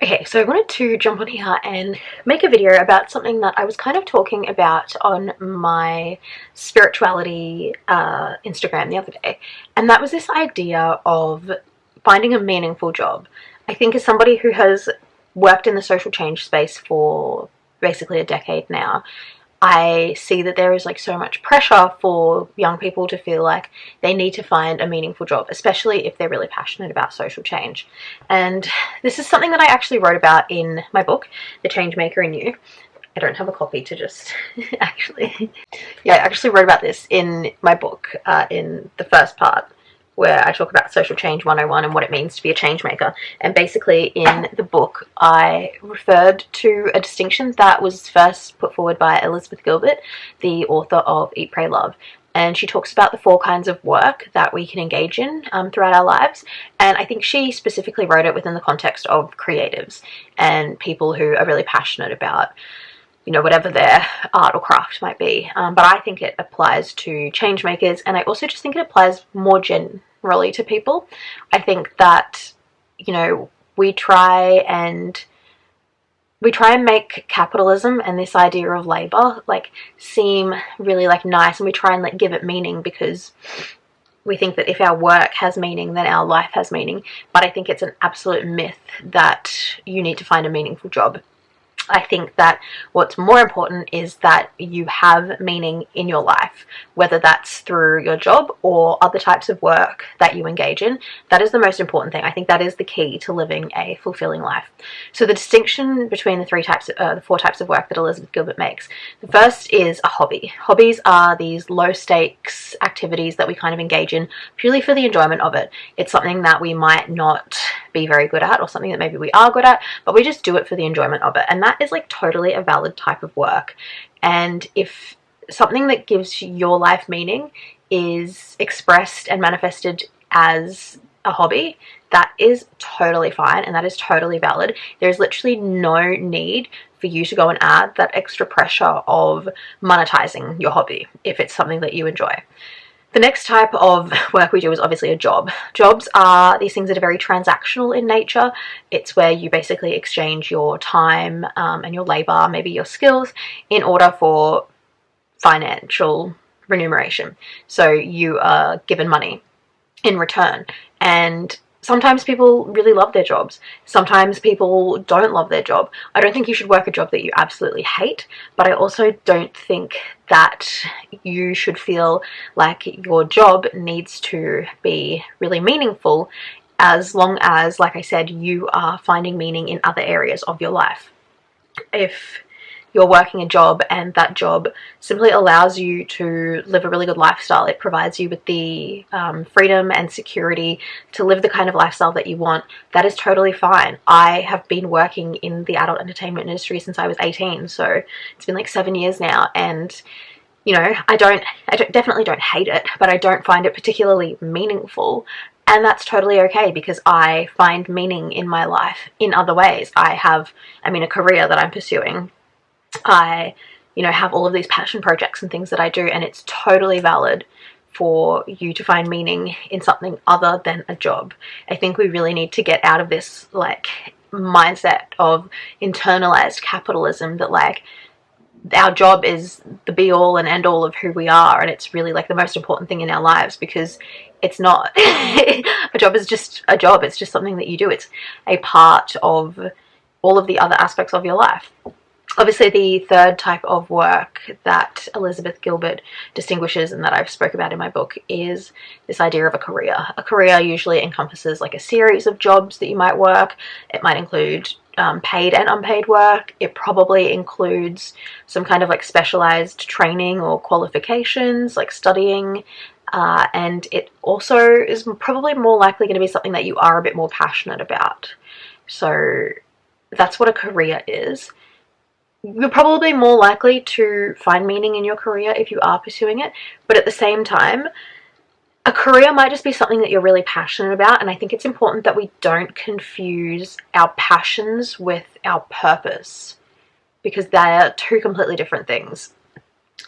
Okay, so I wanted to jump on here and make a video about something that I was kind of talking about on my spirituality Instagram the other day, and that was this idea of finding a meaningful job. I think as somebody who has worked in the social change space for basically a decade now, I see that there is like so much pressure for young people to feel like they need to find a meaningful job, especially if they're really passionate about social change. And this is something that I actually wrote about in my book, The Changemaker In You. I don't have a copy to just actually. Yeah, I actually wrote about this in my book in the first part, where I talk about social change 101 and what it means to be a change maker. And basically in the book I referred to a distinction that was first put forward by Elizabeth Gilbert, the author of Eat, Pray, Love. And she talks about the 4 kinds of work that we can engage in throughout our lives. And I think she specifically wrote it within the context of creatives and people who are really passionate about, you know, whatever their art or craft might be. But I think it applies to change makers, and I also just think it applies more generally to people. I think that, you know, we try and make capitalism and this idea of labor like seem really like nice, and we try and like give it meaning because we think that if our work has meaning, then our life has meaning. But I think it's an absolute myth that you need to find a meaningful job. I think that what's more important is that you have meaning in your life, whether that's through your job or other types of work that you engage in. That is the most important thing. I think that is the key to living a fulfilling life. So the distinction between the 4 types of work that Elizabeth Gilbert makes. The first is a hobby. Hobbies are these low stakes activities that we kind of engage in purely for the enjoyment of it. It's something that we might not be very good at, or something that maybe we are good at, but we just do it for the enjoyment of it. And that is like totally a valid type of work. And if something that gives your life meaning is expressed and manifested as a hobby, that is totally fine and that is totally valid. There's literally no need for you to go and add that extra pressure of monetizing your hobby if it's something that you enjoy. The next type of work we do is obviously a job. Jobs are these things that are very transactional in nature. It's where you basically exchange your time and your labor, maybe your skills, in order for financial remuneration. So you are given money in return. And sometimes people really love their jobs. Sometimes people don't love their job. I don't think you should work a job that you absolutely hate, but I also don't think that you should feel like your job needs to be really meaningful, as long as, like I said, you are finding meaning in other areas of your life. If you're working a job and that job simply allows you to live a really good lifestyle, it provides you with the freedom and security to live the kind of lifestyle that you want, that is totally fine. I have been working in the adult entertainment industry since I was 18, so it's been like 7 years now, and you know, I definitely don't hate it, but I don't find it particularly meaningful. And that's totally okay, because I find meaning in my life in other ways. I mean, a career that I'm pursuing. I, you know, have all of these passion projects and things that I do, and it's totally valid for you to find meaning in something other than a job. I think we really need to get out of this like mindset of internalized capitalism that like our job is the be all and end all of who we are, and it's really like the most important thing in our lives, because it's not. A job is just a job. It's just something that you do. It's a part of all of the other aspects of your life. Obviously, the third type of work that Elizabeth Gilbert distinguishes and that I've spoke about in my book is this idea of a career. A career usually encompasses like a series of jobs that you might work. It might include paid and unpaid work. It probably includes some kind of like specialized training or qualifications, like studying. And it also is probably more likely going to be something that you are a bit more passionate about. So that's what a career is. You're probably more likely to find meaning in your career if you are pursuing it, but at the same time, a career might just be something that you're really passionate about, and I think it's important that we don't confuse our passions with our purpose, because they are 2 completely different things.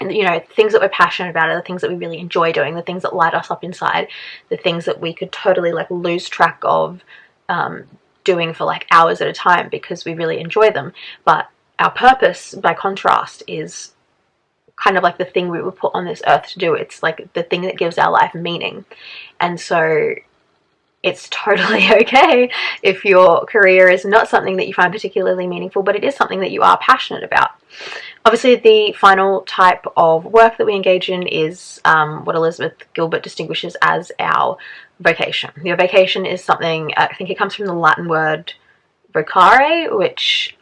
And, you know, things that we're passionate about are the things that we really enjoy doing, the things that light us up inside, the things that we could totally like lose track of doing for like hours at a time because we really enjoy them. But our purpose, by contrast, is kind of like the thing we were put on this earth to do. It's like the thing that gives our life meaning. And so it's totally okay if your career is not something that you find particularly meaningful, but it is something that you are passionate about. Obviously, the final type of work that we engage in is what Elizabeth Gilbert distinguishes as our vocation. Your vocation is something, I think it comes from the Latin word vocare, which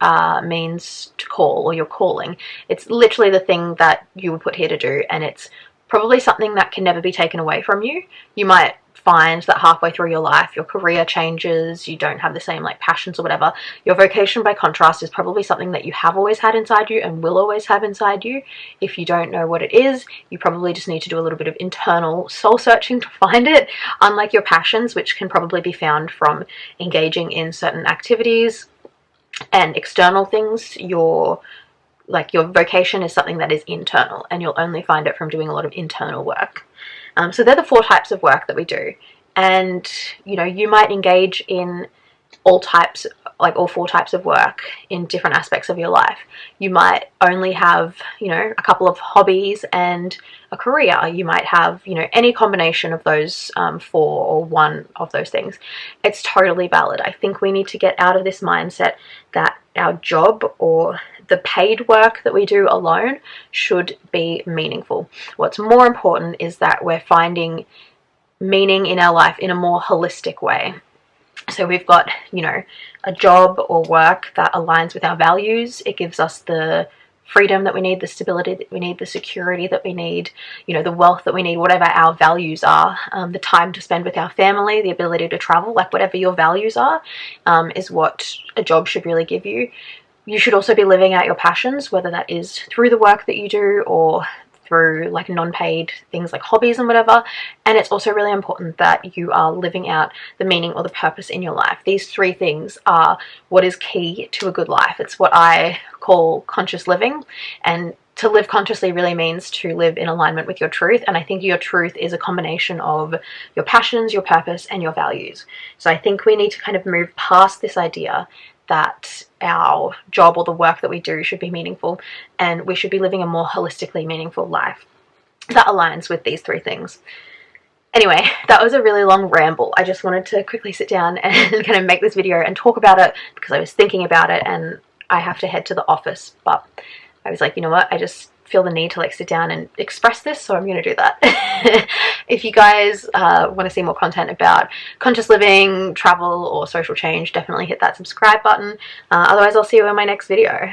means to call, or your calling. It's literally the thing that you were put here to do, and it's probably something that can never be taken away from you. You might find that halfway through your life your career changes, you don't have the same like passions or whatever. Your vocation, by contrast, is probably something that you have always had inside you and will always have inside you. If you don't know what it is, you probably just need to do a little bit of internal soul searching to find it. Unlike your passions, which can probably be found from engaging in certain activities and external things, your vocation is something that is internal, and you'll only find it from doing a lot of internal work. So they're the 4 types of work that we do. And, you know, you might engage in all 4 types of work in different aspects of your life. You might only have, you know, a couple of hobbies and a career. You might have, you know, any combination of those 4 or one of those things. It's totally valid. I think we need to get out of this mindset that our job or the paid work that we do alone should be meaningful. What's more important is that we're finding meaning in our life in a more holistic way. So we've got, you know, a job or work that aligns with our values. It gives us the freedom that we need, the stability that we need, the security that we need, you know, the wealth that we need, whatever our values are, the time to spend with our family, the ability to travel, like whatever your values are, is what a job should really give you. You should also be living out your passions, whether that is through the work that you do or through like non-paid things like hobbies and whatever. And it's also really important that you are living out the meaning or the purpose in your life. These 3 things are what is key to a good life. It's what I call conscious living, and to live consciously really means to live in alignment with your truth. And I think your truth is a combination of your passions, your purpose, and your values. So I think we need to kind of move past this idea that our job or the work that we do should be meaningful, and we should be living a more holistically meaningful life that aligns with these 3 things. Anyway, that was a really long ramble. I just wanted to quickly sit down and kind of make this video and talk about it because I was thinking about it and I have to head to the office, but I was like, you know what, I just feel the need to like sit down and express this, so I'm going to do that. If you guys want to see more content about conscious living, travel, or social change, definitely hit that subscribe button. Otherwise, I'll see you in my next video.